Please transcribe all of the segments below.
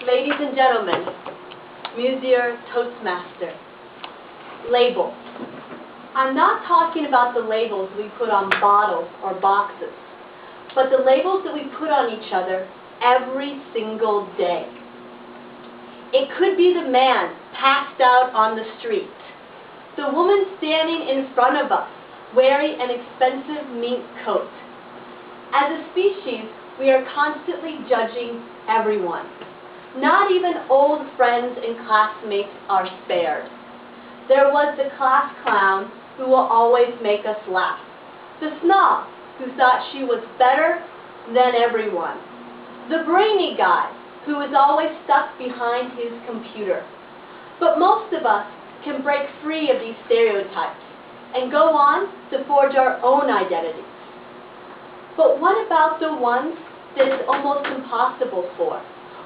Ladies and gentlemen, Monsieur Toastmaster, label. I'm not talking about the labels we put on bottles or boxes, but the labels that we put on each other every single day. It could be the man passed out on the street, the woman standing in front of us wearing an expensive mink coat. As a species, we are constantly judging everyone. Not even old friends and classmates are spared. There was the class clown who will always make us laugh. The snob who thought she was better than everyone. The brainy guy who was always stuck behind his computer. But most of us can break free of these stereotypes and go on to forge our own identities. But what about the ones that it's almost impossible for?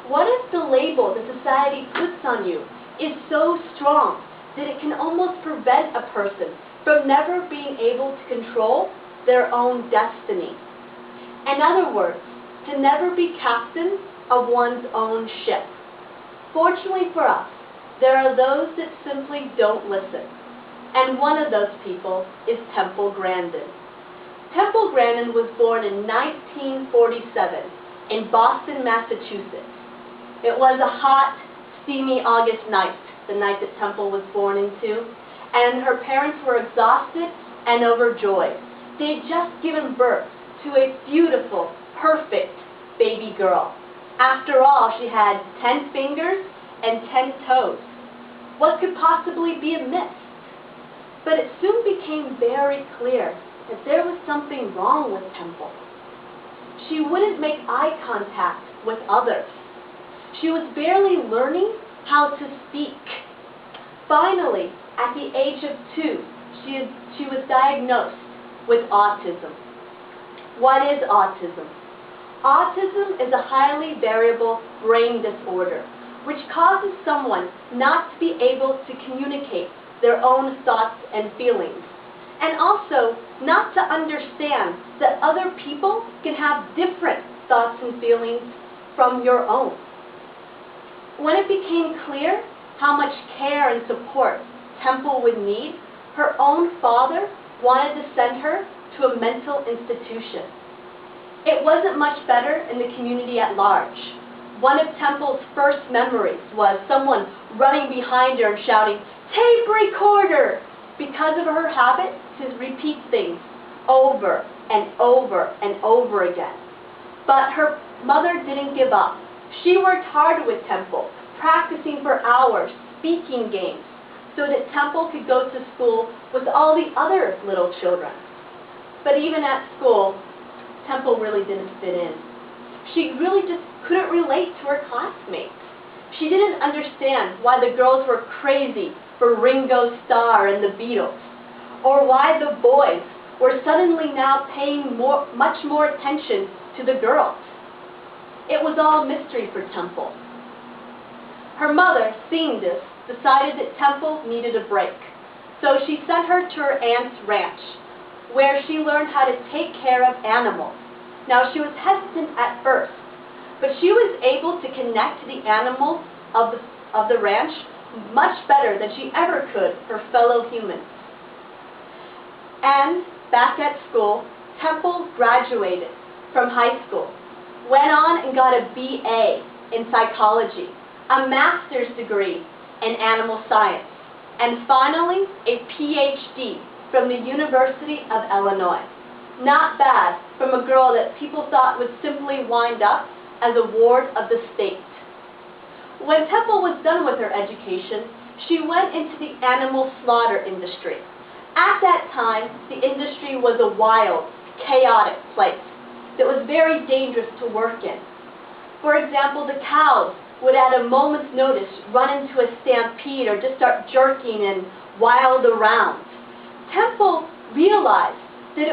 What if the label that society puts on you is so strong that it can almost prevent a person from never being able to control their own destiny? In other words, to never be captain of one's own ship. Fortunately for us, there are those that simply don't listen. And one of those people is Temple Grandin. Temple Grandin was born in 1947 in Boston, Massachusetts. It was a hot, steamy August night, the night that Temple was born into, and her parents were exhausted and overjoyed. They had just given birth to a beautiful, perfect baby girl. After all, she had 10 fingers and 10 toes. What could possibly be amiss? But it soon became very clear that there was something wrong with Temple. She wouldn't make eye contact with others. She was barely learning how to speak. Finally, at the age of 2, she was diagnosed with autism. What is autism? Autism is a highly variable brain disorder which causes someone not to be able to communicate their own thoughts and feelings, and also not to understand that other people can have different thoughts and feelings from your own. When it became clear how much care and support Temple would need, her own father wanted to send her to a mental institution. It wasn't much better in the community at large. One of Temple's first memories was someone running behind her and shouting, "Tape recorder!" because of her habit to repeat things over and over and over again. But her mother didn't give up. She worked hard with Temple, practicing for hours, speaking games, so that Temple could go to school with all the other little children. But even at school, Temple really didn't fit in. She really just couldn't relate to her classmates. She didn't understand why the girls were crazy for Ringo Starr and the Beatles, or why the boys were suddenly now paying much more attention to the girls. It was all mystery for Temple. Her mother, seeing this, decided that Temple needed a break. So she sent her to her aunt's ranch, where she learned how to take care of animals. Now, she was hesitant at first, but she was able to connect to the animals of the ranch much better than she ever could her fellow humans. And back at school, Temple graduated from high school, went on and got a BA in psychology, a master's degree in animal science, and finally a PhD from the University of Illinois. Not bad from a girl that people thought would simply wind up as a ward of the state. When Temple was done with her education, she went into the animal slaughter industry. At that time, the industry was a wild, chaotic place that was very dangerous to work in. For example, the cows would at a moment's notice run into a stampede or just start jerking and wild around. Temple realized that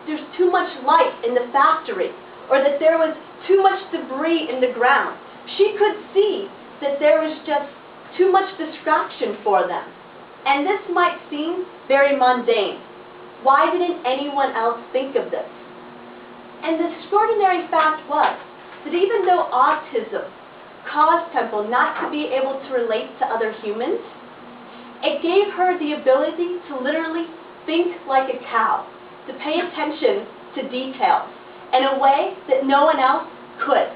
there's too much light in the factory, or that there was too much debris in the ground. She could see that there was just too much distraction for them. And this might seem very mundane. Why didn't anyone else think of this? And the extraordinary fact was that even though autism caused Temple not to be able to relate to other humans, it gave her the ability to literally think like a cow, to pay attention to details in a way that no one else could.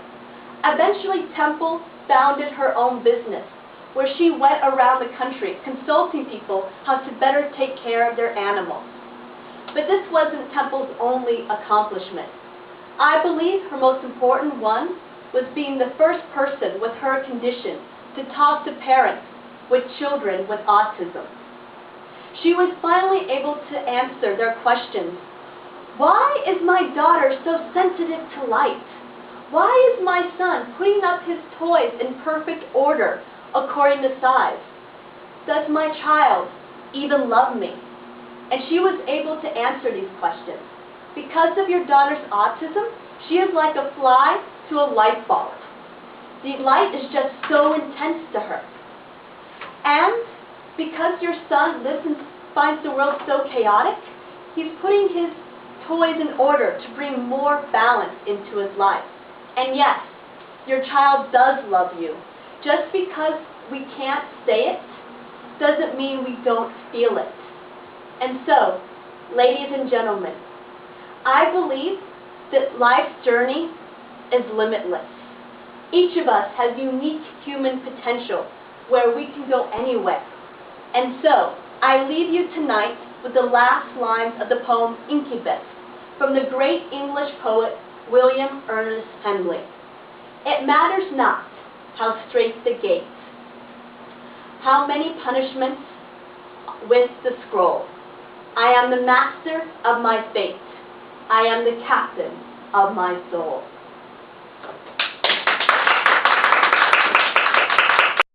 Eventually, Temple founded her own business, where she went around the country consulting people how to better take care of their animals. But this wasn't Temple's only accomplishment. I believe her most important one was being the first person with her condition to talk to parents with children with autism. She was finally able to answer their questions. Why is my daughter so sensitive to light? Why is my son putting up his toys in perfect order according to size? Does my child even love me? And she was able to answer these questions. Because of your daughter's autism, she is like a fly to a light bulb. The light is just so intense to her. And because your son lives and finds the world so chaotic, he's putting his toys in order to bring more balance into his life. And yes, your child does love you. Just because we can't say it doesn't mean we don't feel it. And so, ladies and gentlemen, I believe that life's journey is limitless. Each of us has unique human potential where we can go anywhere. And so, I leave you tonight with the last lines of the poem Incubus from the great English poet William Ernest Henley. It matters not how strait the gate, how many punishments with the scroll. I am the master of my fate. I am the captain of my soul.